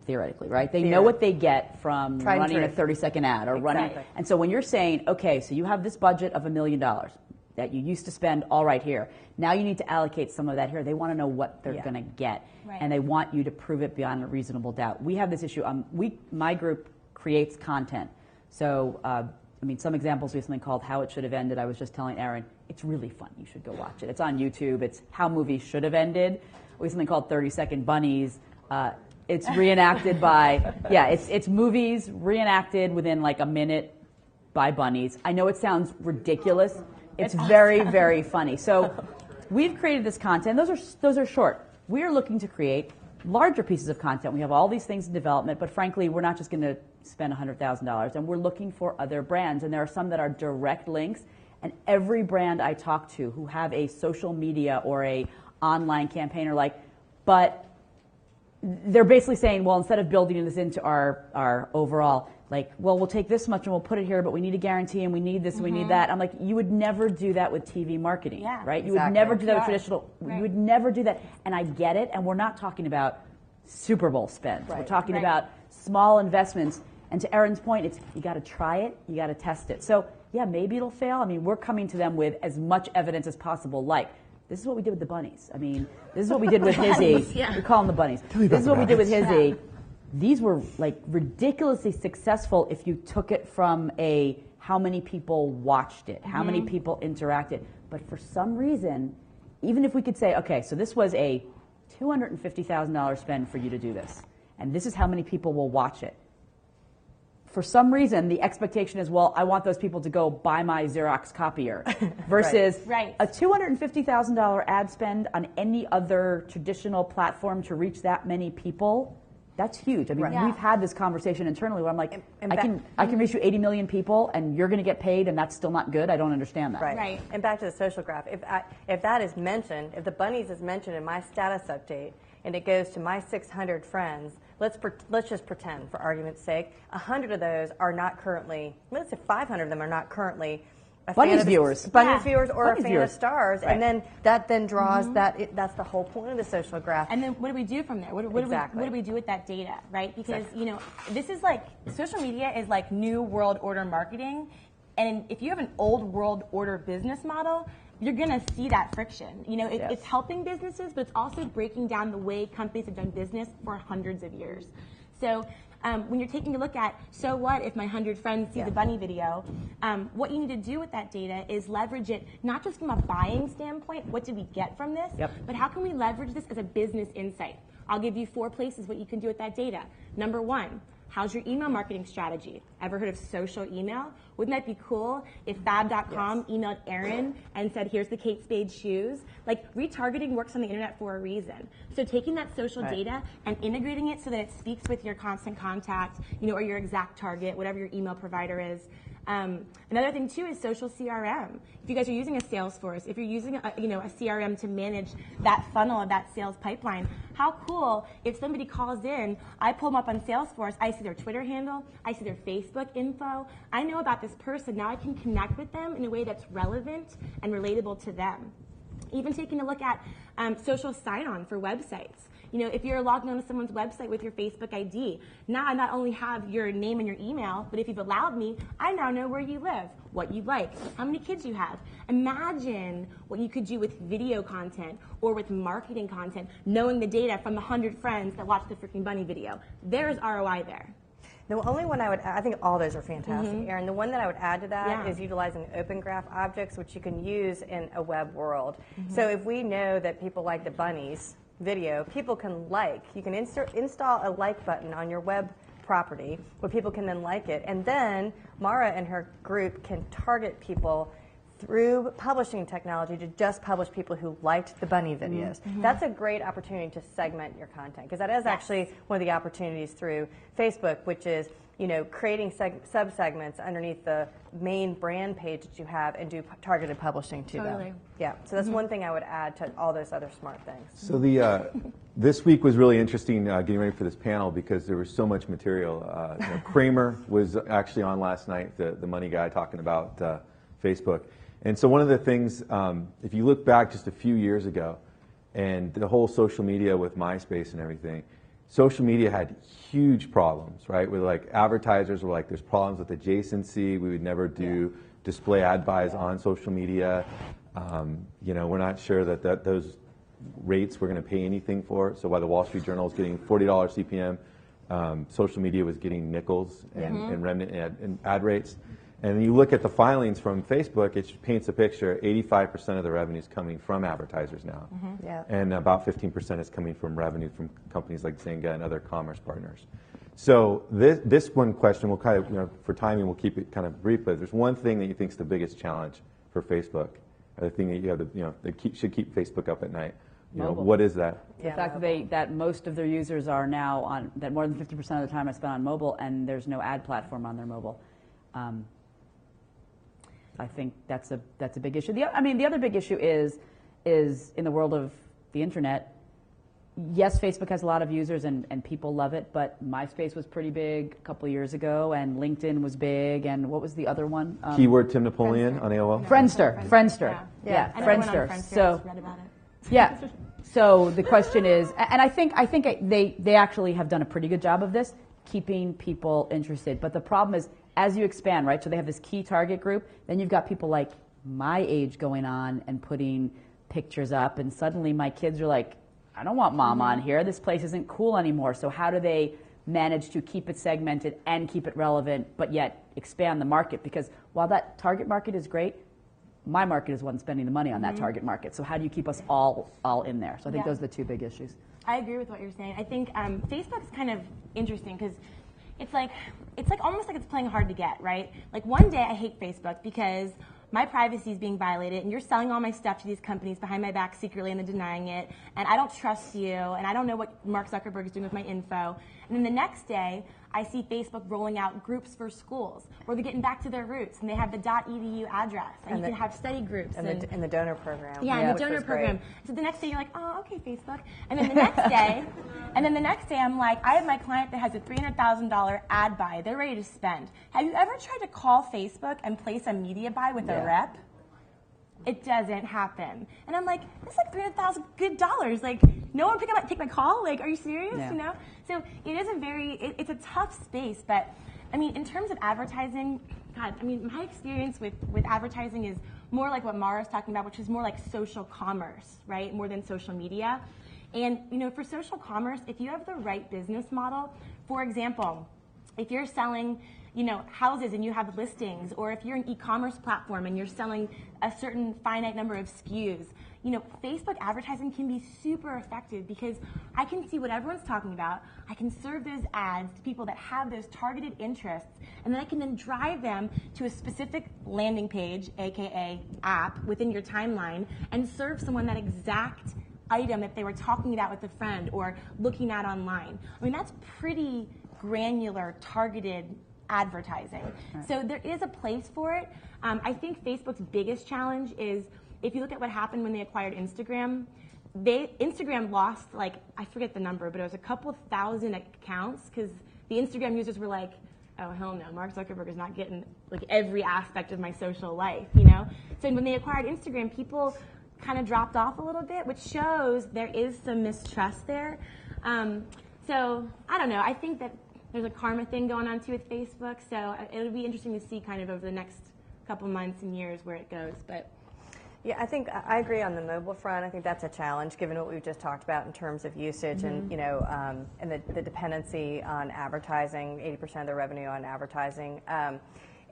theoretically, right? They know what they get from running a 30-second ad or running. And so when you're saying, okay, so you have this budget of $1 million that you used to spend all right here. Now you need to allocate some of that here. They want to know what they're going to get, and they want you to prove it beyond a reasonable doubt. We have this issue. My group creates content. So, some examples. We have something called How It Should Have Ended. I was just telling Aaron, it's really fun. You should go watch it. It's on YouTube. It's How Movies Should Have Ended. We have something called 30-Second Bunnies. It's reenacted by, it's movies reenacted within like a minute by bunnies. I know it sounds ridiculous. It's very, very funny. So we've created this content. Those are short. We are looking to create larger pieces of content. We have all these things in development, but frankly, we're not just going to spend $100,000. And we're looking for other brands. And there are some that are direct links. And every brand I talk to who have a social media or a online campaign are like, but they're basically saying, well, instead of building this into our overall, like, well, we'll take this much and we'll put it here, but we need a guarantee and we need this and we need that. I'm like, you would never do that with TV marketing, right? You would never do that with traditional. You would never do that. And I get it. And we're not talking about Super Bowl spends. We're talking about small investments. And to Erin's point, it's you got to try it, you got to test it. So yeah, maybe it'll fail. I mean, we're coming to them with as much evidence as possible, like, this is what we did with the bunnies. I mean, this is what we did with Hizzy. We call them the bunnies. This is what we did with Hizzy. These were like ridiculously successful if you took it from a how many people watched it, how many people interacted. But for some reason, even if we could say, okay, so this was a $250,000 spend for you to do this, and this is how many people will watch it. For some reason, the expectation is, well, I want those people to go buy my Xerox copier versus a $250,000 ad spend on any other traditional platform to reach that many people. That's huge. I mean, we've had this conversation internally where I'm like, I can reach you 80 million people and you're going to get paid and that's still not good. I don't understand that. Right. And back to the social graph. If that is mentioned, if the bunnies is mentioned in my status update and it goes to my 600 friends, let's just pretend, for argument's sake, 100 of those are not currently, let's say 500 of them are not currently a Bunnies viewers. Bunnies viewers or Bunnies a fan viewers. of Stars, and then that draws that's the whole point of the social graph. And then what do we do from there? What do we do with that data, right? Because this is like social media is like new world order marketing, and if you have an old world order business model, you're going to see that friction. It's helping businesses, but it's also breaking down the way companies have done business for hundreds of years. So when you're taking a look at, so what if my 100 friends see the bunny video, what you need to do with that data is leverage it, not just from a buying standpoint, what did we get from this, but how can we leverage this as a business insight? I'll give you 4 places what you can do with that data. Number 1, how's your email marketing strategy? Ever heard of social email? Wouldn't that be cool if Fab.com emailed Erin and said, here's the Kate Spade shoes? Like, retargeting works on the internet for a reason. So taking that social data and integrating it so that it speaks with your constant contact, or your exact target, whatever your email provider is. Another thing too is social CRM. If you guys are using a Salesforce, if you're using a CRM to manage that funnel of that sales pipeline, how cool if somebody calls in, I pull them up on Salesforce, I see their Twitter handle, I see their Facebook info, I know about this person, now I can connect with them in a way that's relevant and relatable to them. Even taking a look at social sign-on for websites. If you're logging onto someone's website with your Facebook ID, now I not only have your name and your email, but if you've allowed me, I now know where you live, what you like, how many kids you have. Imagine what you could do with video content or with marketing content, knowing the data from the 100 friends that watched the freaking bunny video. There's ROI there. The only one I think all those are fantastic, Erin. The one that I would add to that is utilizing open graph objects, which you can use in a web world. So if we know that people like the bunnies video, people can you can install a like button on your web property where people can then like it. And then Mara and her group can target people through publishing technology to just publish people who liked the bunny videos. That's a great opportunity to segment your content, because that is actually one of the opportunities through Facebook, which is creating sub-segments underneath the main brand page that you have and do targeted publishing to them. Yeah, so that's one thing I would add to all those other smart things. So this week was really interesting getting ready for this panel because there was so much material. Kramer was actually on last night, the money guy, talking about Facebook. And so one of the things, if you look back just a few years ago, and the whole social media with MySpace and everything, social media had huge problems, right? With like advertisers were like, there's problems with adjacency. We would never do display ad buys on social media. We're not sure that those rates we're going to pay anything for. So while the Wall Street Journal is getting $40 CPM, social media was getting nickels and remnant and ad rates. And you look at the filings from Facebook, it paints a picture. 85% of the revenue is coming from advertisers now. And about 15% is coming from revenue from companies like Zynga and other commerce partners. So this one question, we'll kind of, for timing, we'll keep it kind of brief, but there's one thing that you think is the biggest challenge for Facebook, the thing that you have to, that should keep Facebook up at night. What is that? The fact that most of their users are now on, that more than 50% of the time are spent on mobile, and there's no ad platform on their mobile. I think that's a big issue. The other big issue is in the world of the internet. Yes, Facebook has a lot of users and people love it, but MySpace was pretty big a couple of years ago, and LinkedIn was big, and what was the other one? Keyword Tim Napoleon on AOL. Friendster. Yeah, Friendster. So read about it. Yeah. So the question is, and I think they actually have done a pretty good job of this, keeping people interested. But the problem is, as you expand, right, so they have this key target group, then you've got people like my age going on and putting pictures up, and suddenly my kids are like, I don't want mom on here. This place isn't cool anymore. So how do they manage to keep it segmented and keep it relevant, but yet expand the market? Because while that target market is great, my market is one spending the money on that target market. So how do you keep us all in there? So I think those are the two big issues. I agree with what you're saying. I think Facebook's kind of interesting because it's like almost like it's playing hard to get, right? Like one day I hate Facebook because my privacy is being violated, and you're selling all my stuff to these companies behind my back secretly and then denying it, and I don't trust you, and I don't know what Mark Zuckerberg is doing with my info. And then the next day, I see Facebook rolling out groups for schools where they're getting back to their roots, and they have the .edu address, and you can have study groups. And the donor program. Yeah, and the donor program. So the next day you're like, oh, okay, Facebook. And then the next day, I'm like, I have my client that has a $300,000 ad buy. They're ready to spend. Have you ever tried to call Facebook and place a media buy with a rep? It doesn't happen. And I'm like, that's like $300,000 good dollars. Like, no one take my call? Like, are you serious? Yeah. So it is it's a tough space. But, I mean, in terms of advertising, God, I mean, my experience with advertising is more like what Mara's talking about, which is more like social commerce, right? More than social media. And, for social commerce, if you have the right business model, for example, if you're selling houses and you have listings, or if you're an e-commerce platform and you're selling a certain finite number of SKUs, Facebook advertising can be super effective because I can see what everyone's talking about. I can serve those ads to people that have those targeted interests, and then I can then drive them to a specific landing page, aka app, within your timeline, and serve someone that exact item that they were talking about with a friend or looking at online. I mean, that's pretty granular, targeted advertising. Right. So there is a place for it. I think Facebook's biggest challenge is if you look at what happened when they acquired Instagram, Instagram lost, like, I forget the number, but it was a couple thousand accounts because the Instagram users were like, oh, hell no, Mark Zuckerberg is not getting like every aspect of my social life, So when they acquired Instagram, people kind of dropped off a little bit, which shows there is some mistrust there. So I don't know. I think that there's a karma thing going on too with Facebook, so it'll be interesting to see kind of over the next couple months and years where it goes. But Yeah, I think I agree on the mobile front. I think that's a challenge, given what we've just talked about in terms of usage and and the dependency on advertising, 80% of the revenue on advertising.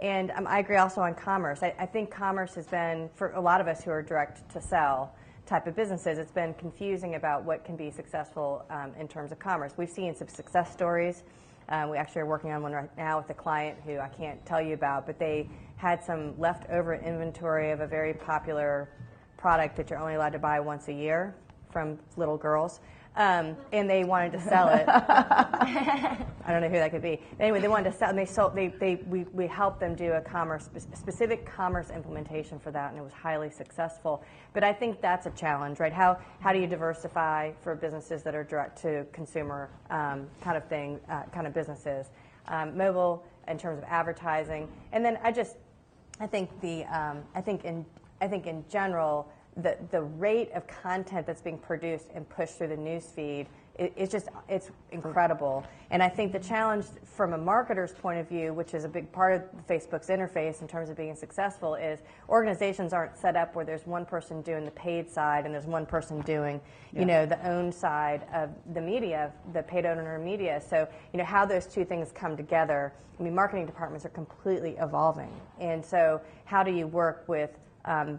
And I agree also on commerce. I think commerce has been, for a lot of us who are direct to sell type of businesses, it's been confusing about what can be successful in terms of commerce. We've seen some success stories. We actually are working on one right now with a client who I can't tell you about, but they had some leftover inventory of a very popular product that you're only allowed to buy once a year from little girls. And they wanted to sell it. I don't know who that could be. Anyway, they wanted to sell, and they sold. We helped them do a specific commerce implementation for that, and it was highly successful. But I think that's a challenge, right? How do you diversify for businesses that are direct to consumer kind of businesses, mobile in terms of advertising, and then I think in general, the rate of content that's being produced and pushed through the news feed it's incredible. And I think the challenge from a marketer's point of view, which is a big part of Facebook's interface in terms of being successful, is organizations aren't set up where there's one person doing the paid side and there's one person doing the owned side of the media, the paid owner media. So how those two things come together. I mean, marketing departments are completely evolving, and so how do you work with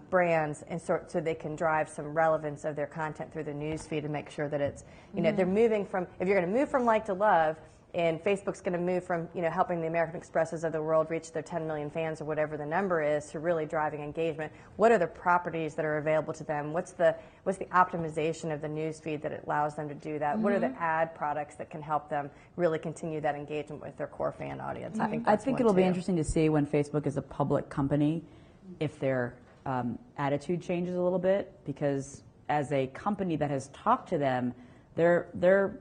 brands and so they can drive some relevance of their content through the news feed and make sure that it's they're moving from, if you're going to move from like to love, and Facebook's going to move from helping the American Expresses of the world reach their 10 million fans or whatever the number is to really driving engagement. What are the properties that are available to them? What's the optimization of the news feed that allows them to do that? What are the ad products that can help them really continue that engagement with their core fan audience? I think it'll be interesting to see when Facebook is a public company if their attitude changes a little bit, because as a company that has talked to them, their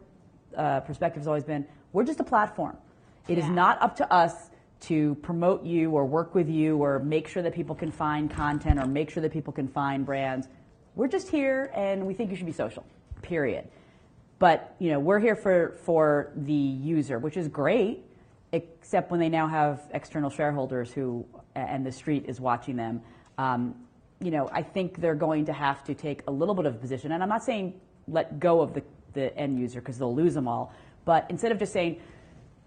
perspective has always been, we're just a platform. It is not up to us to promote you or work with you or make sure that people can find content or make sure that people can find brands. We're just here, and we think you should be social, period. But we're here for the user, which is great, except when they now have external shareholders and the street is watching them. I think they're going to have to take a little bit of a position, and I'm not saying let go of the end user because they'll lose them all, but instead of just saying,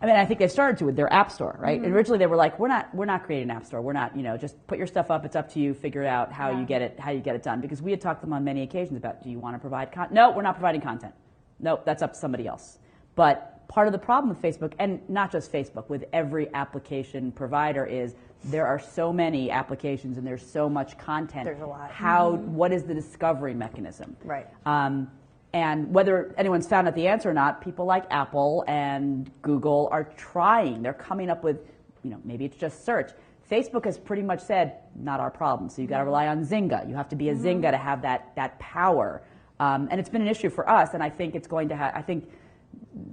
I think they've started to with their app store, right? Mm-hmm. Originally they were like, we're not creating an app store. We're not, just put your stuff up. It's up to you. Figure it out how you get it done. Because we had talked to them on many occasions about, do you want to provide content? No, we're not providing content. No, that's up to somebody else. But part of the problem with Facebook, and not just Facebook, with every application provider is there are so many applications and there's so much content. There's a lot. What is the discovery mechanism? Right. And whether anyone's found out the answer or not, people like Apple and Google are trying. They're coming up with, maybe it's just search. Facebook has pretty much said, not our problem. So you've got to rely on Zynga. You have to be a Zynga to have that power. And it's been an issue for us, and I think it's going to I think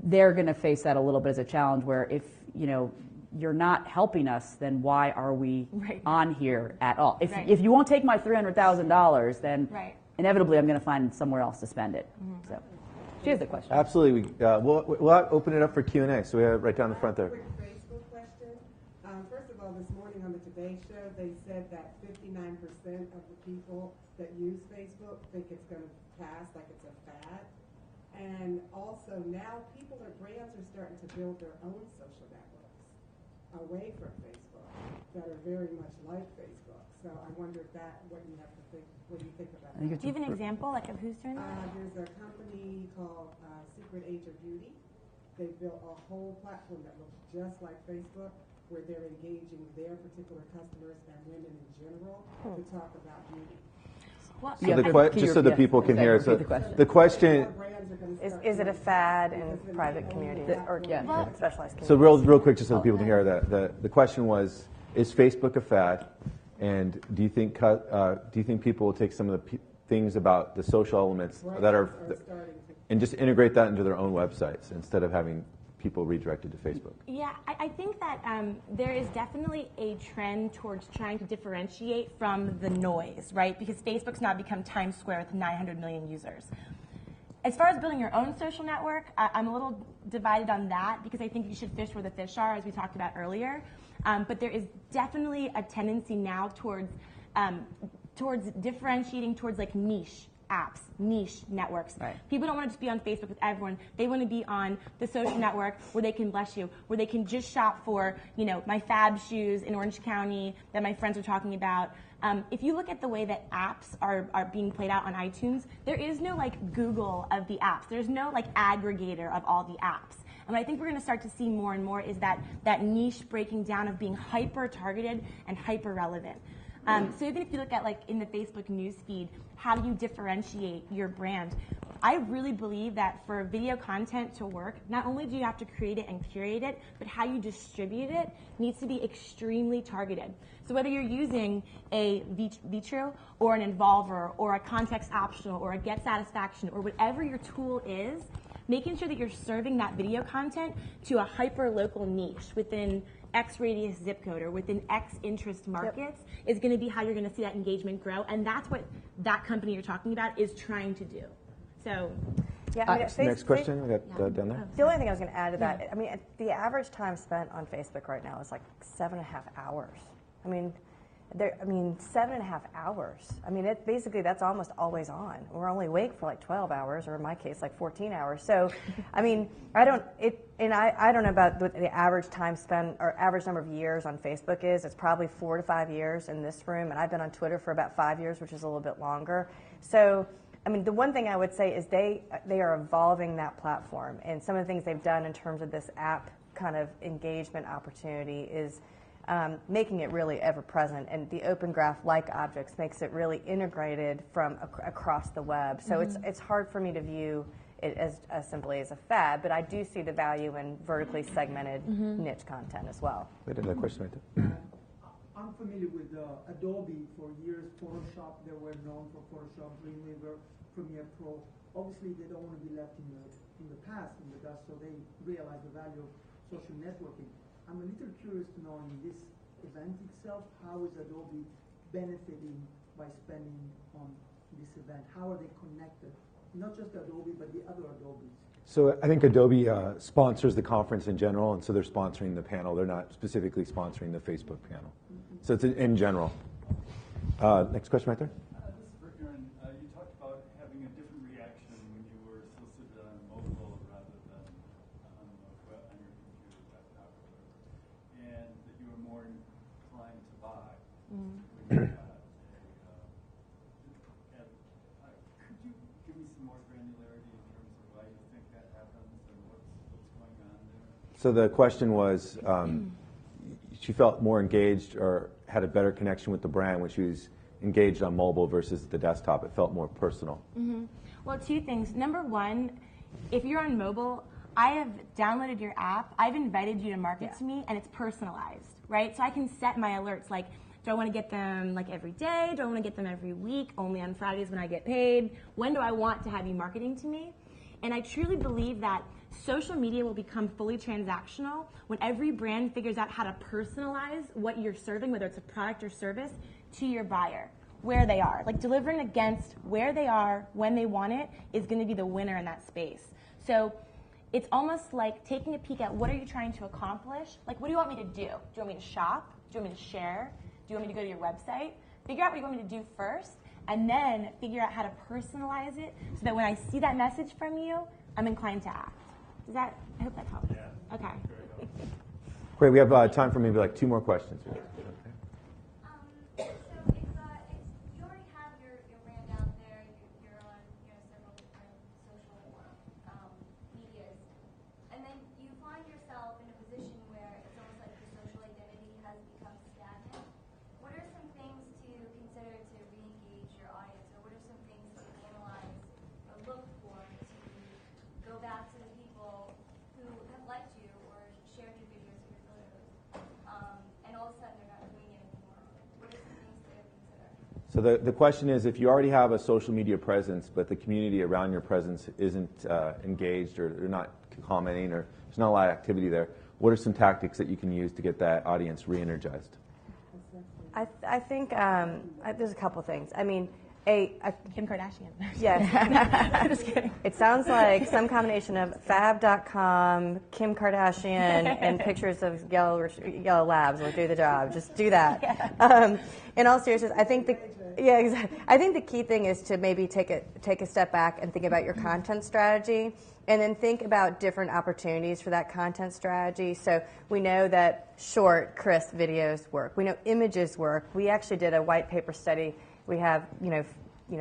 they're going to face that a little bit as a challenge where if, you're not helping us, then why are we on here at all? If you won't take my $300,000, then inevitably I'm going to find somewhere else to spend it. Mm-hmm. So, she has the question. Absolutely. We'll open it up for Q&A. So we have right down the front there. Quick Facebook question. First of all, this morning on the Today Show, they said that 59% of the people that use Facebook think it's going to pass, like it's a fad. And also now brands are starting to build their own social networks away from Facebook that are very much like Facebook. So I wonder what you think about that. Do you have an example of who's doing that? There's a company called Secret Age of Beauty. They built a whole platform that looks just like Facebook, where they're engaging their particular customers and women in general to talk about beauty. So just so the people can hear, so the question is it a fad in private communities or specialized communities? So real quick, just so the people can hear that the question was, is Facebook a fad, and do you think people will take some of the things about the social elements that are and just integrate that into their own websites instead of having people redirected to Facebook? Yeah, I think that there is definitely a trend towards trying to differentiate from the noise, right? Because Facebook's now become Times Square with 900 million users. As far as building your own social network, I'm a little divided on that because I think you should fish where the fish are, as we talked about earlier. But there is definitely a tendency now towards towards differentiating towards like niche apps, niche networks. Right. People don't want to just be on Facebook with everyone. They want to be on the social network where they can, bless you, where they can just shop for, my Fab shoes in Orange County that my friends are talking about. If you look at the way that apps are being played out on iTunes, there is no like Google of the apps. There's no like aggregator of all the apps. And what I think we're going to start to see more and more is that niche breaking down of being hyper targeted and hyper relevant. So even if you look at like in the Facebook news feed, how do you differentiate your brand? I really believe that for video content to work, not only do you have to create it and curate it, but how you distribute it needs to be extremely targeted. So whether you're using a Vitro or an Involver or a Context Optional or a Get Satisfaction or whatever your tool is, making sure that you're serving that video content to a hyper-local niche within X radius zip code or within X interest markets is going to be how you're going to see that engagement grow. And that's what that company you're talking about is trying to do. So, Next question, we got down there. The only thing I was going to add to that, I mean, the average time spent on Facebook right now is like 7.5 hours. I mean, 7.5 hours. I mean, basically that's almost always on. We're only awake for like 12 hours, or in my case, like 14 hours. So, I mean, I don't know about what the average time spent or average number of years on Facebook is. It's probably 4 to 5 years in this room, and I've been on Twitter for about 5 years, which is a little bit longer. So, I mean, the one thing I would say is they are evolving that platform, and some of the things they've done in terms of this app kind of engagement opportunity is making it really ever-present, and the Open Graph-like objects makes it really integrated from across the web. So it's hard for me to view it as simply as a fad, but I do see the value in vertically segmented niche content as well. We had another question right there. I'm familiar with Adobe. For years, Photoshop, they were known for Photoshop, Dreamweaver, Premiere Pro. Obviously, they don't want to be left in the past, in the dust, so they realize the value of social networking. I'm a little curious to know in this event itself, how is Adobe benefiting by spending on this event? How are they connected? Not just Adobe, but the other Adobes. So I think Adobe sponsors the conference in general, and so they're sponsoring the panel. They're not specifically sponsoring the Facebook panel. So it's in general. Next question right there. This is for Aaron. You talked about having a different reaction when you were solicited on mobile rather than on your computer, desktop, or whatever, and that you were more inclined to buy. When you had could you give me some more granularity in terms of why you think that happens and what's going on there? So the question was, she felt more engaged or had a better connection with the brand when she was engaged on mobile versus the desktop. It felt more personal. Well, two things. Number one, if you're on mobile, I have downloaded your app. I've invited you to market to me, and it's personalized, right? So I can set my alerts like, do I want to get them like every day? Do I want to get them every week? Only on Fridays when I get paid? When do I want to have you marketing to me? And I truly believe that social media will become fully transactional when every brand figures out how to personalize what you're serving, whether it's a product or service, to your buyer, where they are. Like delivering against where they are, when they want it, is going to be the winner in that space. So it's almost like taking a peek at what are you trying to accomplish? Like, what do you want me to do? Do you want me to shop? Do you want me to share? Do you want me to go to your website? Figure out what you want me to do first, and then figure out how to personalize it so that when I see that message from you, I'm inclined to act. I hope that helps. Yeah. Okay. Great, we have time for maybe like 2 more questions. So if you already have your brand out there, you're on several different social medias, and then you find yourself in a position where it's almost like your social identity has become stagnant. What are some things to consider to re-engage your audience, or what are some things to analyze or look for to go back to the people who have liked you or shared your videos or your photos, and all of a sudden they're not doing it anymore? What are some things to consider? So the question is, if you already have a social media presence, but the community around your presence isn't engaged or they're not commenting or there's not a lot of activity there, what are some tactics that you can use to get that audience re-energized? I think there's a couple things. I mean, Kim Kardashian. Yes. Just kidding. It sounds like some combination of Fab.com, Kim Kardashian, and pictures of yellow labs will do the job. Just do that. Yeah. In all seriousness, I think exactly. I think the key thing is to maybe take a step back and think about your content strategy, and then think about different opportunities for that content strategy. So we know that short, crisp videos work. We know images work. We actually did a white paper study. We have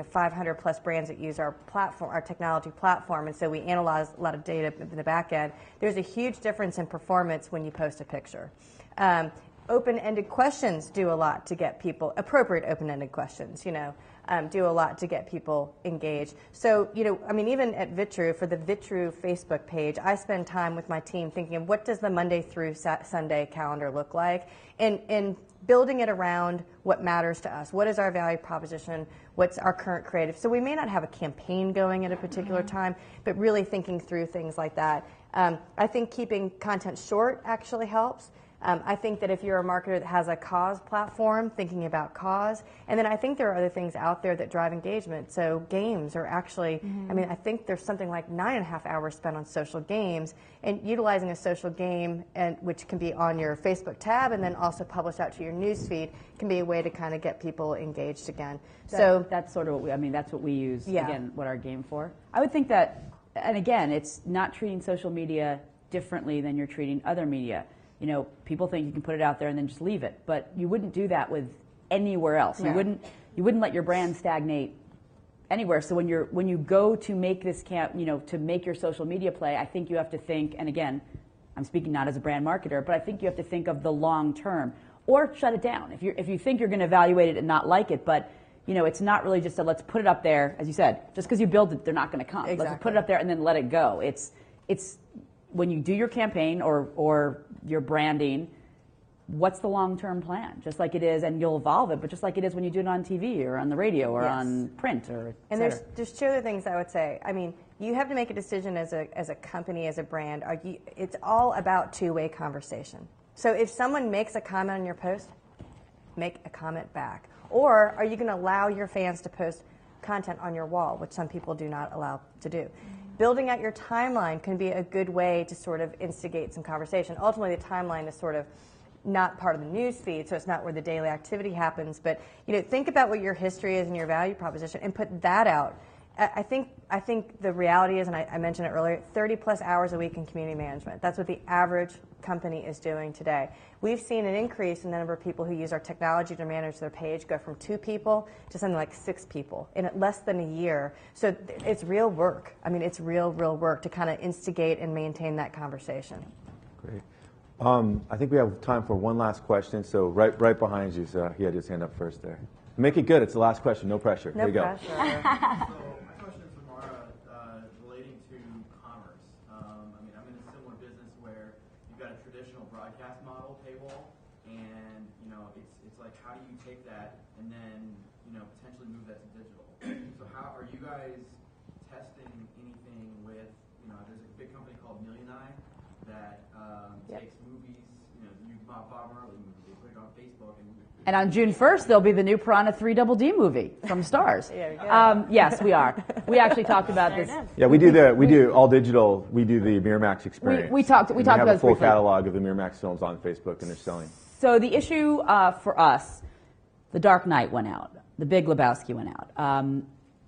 500 plus brands that use our platform, our technology platform, and so we analyze a lot of data in the back end. There's a huge difference in performance when you post a picture. Open-ended questions do a lot to get people, appropriate open-ended questions, do a lot to get people engaged. So, even at Vitru, for the Vitru Facebook page, I spend time with my team thinking of what does the Monday through Sunday calendar look like, and building it around what matters to us. What is our value proposition? What's our current creative? So we may not have a campaign going at a particular time, but really thinking through things like that. I think keeping content short actually helps. I think that if you're a marketer that has a cause platform, thinking about cause, and then I think there are other things out there that drive engagement. So games are actually, I think there's something like 9.5 hours spent on social games, and utilizing a social game, and which can be on your Facebook tab and then also published out to your newsfeed, can be a way to kind of get people engaged again. So that's sort of what that's what we use, Yeah. again, what our game for. I would think that, and again, it's not treating social media differently than you're treating other media. People think you can put it out there and then just leave it, but you wouldn't do that with anywhere else. Yeah. You wouldn't let your brand stagnate anywhere. So when you go to make this to make your social media play, I think you have to think, and again, I'm speaking not as a brand marketer, but I think you have to think of the long term, or shut it down. If you think you're going to evaluate it and not like it, but it's not really just let's put it up there, as you said, just because you build it, they're not going to come. Exactly. Let's put it up there and then let it go. It's when you do your campaign or your branding, what's the long-term plan? Just like it is, and you'll evolve it, but just like it is when you do it on TV or on the radio or Yes. on print or et And cetera. there's two other things I would say. You have to make a decision as a company, as a brand. It's all about two-way conversation. So if someone makes a comment on your post, make a comment back. Or are you going to allow your fans to post content on your wall, which some people do not allow to do? Building out your timeline can be a good way to sort of instigate some conversation. Ultimately, the timeline is sort of not part of the news feed, so it's not where the daily activity happens. But think about what your history is and your value proposition, and put that out. I think the reality is, and I mentioned it earlier, 30 plus hours a week in community management. That's what the average company is doing today. We've seen an increase in the number of people who use our technology to manage their page go from 2 people to something like 6 people in less than a year. So it's real work. It's real work to kind of instigate and maintain that conversation. Great. I think we have time for one last question. So right behind you, so he had his hand up first there. Make it good. It's the last question. No pressure. No Here you pressure. So my question is for Mara, relating to commerce. I'm in a similar business where you've got a traditional broadcast model paywall, and it's like, how do you take that and then potentially move that to digital? So how are you guys testing anything with there's a big company called Millioneye that takes movies, Bob Marley movies, they put it on Facebook And on June 1st, there'll be the new Piranha 3 Double D movie from Starz. Yeah, yes, we are. We actually talked about this. Yeah, we do all digital. We do the Miramax experience. We talked And about have a this full briefly. catalog of the Miramax films on Facebook, and they're selling. So the issue for us, The Dark Knight went out. The Big Lebowski went out.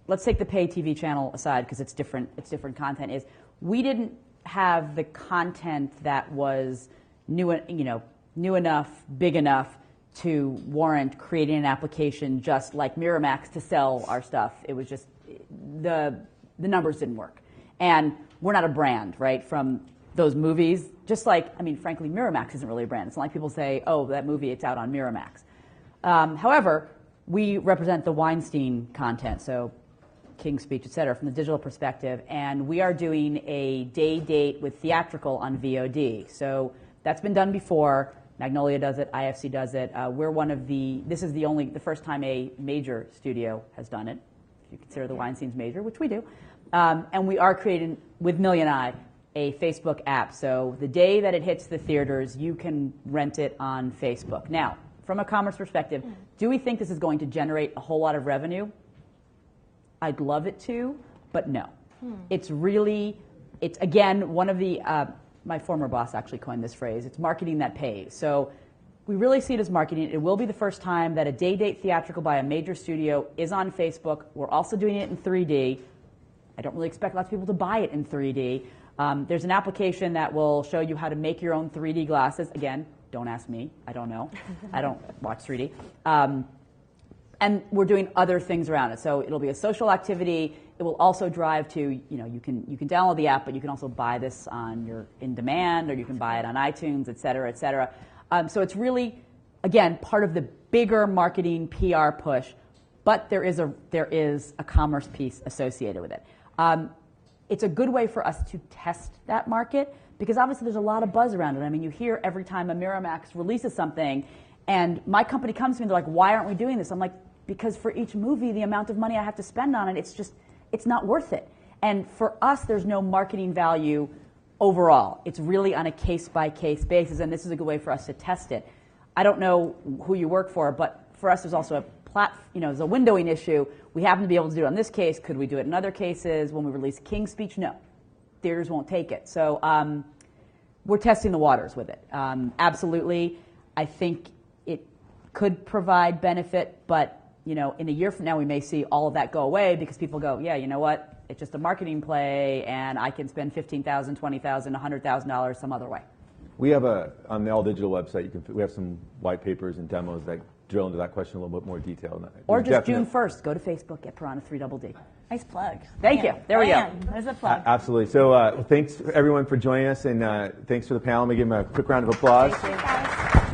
Let's take the pay TV channel aside because it's different content. Is we didn't have the content that was new enough, big enough to warrant creating an application just like Miramax to sell our stuff. It was just the numbers didn't work, and we're not a brand, right? From those movies, just like frankly, Miramax isn't really a brand. It's not like people say, "Oh, that movie, it's out on Miramax." However, we represent the Weinstein content, so King's Speech, et cetera, from the digital perspective, and we are doing a day date with theatrical on VOD. So that's been done before. Magnolia does it, IFC does it. We're one of this is the first time a major studio has done it, if you consider the Weinsteins major, which we do. And we are creating, with Millioneye, a Facebook app. So the day that it hits the theaters, you can rent it on Facebook. Now, from a commerce perspective, do we think this is going to generate a whole lot of revenue? I'd love it to, but no. It's really, it's again, one of the, my former boss actually coined this phrase, it's marketing that pays. So we really see it as marketing. It will be the first time that a day-date theatrical by a major studio is on Facebook. We're also doing it in 3D. I don't really expect lots of people to buy it in 3D. There's an application that will show you how to make your own 3D glasses. Again, don't ask me. I don't know. I don't watch 3D. And we're doing other things around it. So it'll be a social activity. It will also drive to, you know, you can download the app, but you can also buy this on your in demand, or you can buy it on iTunes, et cetera, et cetera. So it's really, again, part of the bigger marketing PR push, but there is a commerce piece associated with it. It's a good way for us to test that market, because obviously there's a lot of buzz around it. I mean, you hear every time a Miramax releases something, and my company comes to me and they're like, why aren't we doing this? I'm like, because for each movie, the amount of money I have to spend on it, it's not worth it. And for us, there's no marketing value overall. It's really on a case-by-case basis, and this is a good way for us to test it. I don't know who you work for, but for us, there's also there's a windowing issue. We happen to be able to do it on this case. Could we do it in other cases? When we release King's Speech, no. Theaters won't take it. So we're testing the waters with it. Absolutely. I think it could provide benefit, but in a year from now, we may see all of that go away because people go, yeah, you know what? It's just a marketing play, and I can spend $15,000, $20,000, $100,000 some other way. We have on the All Digital website, we have some white papers and demos that drill into that question in a little bit more detail. Or just June 1st, go to Facebook, get Piranha 3DD. Nice plug. Thank you. There we go. There's a plug. Absolutely. So thanks everyone for joining us, and thanks for the panel. Let me give them a quick round of applause. Thank you, guys.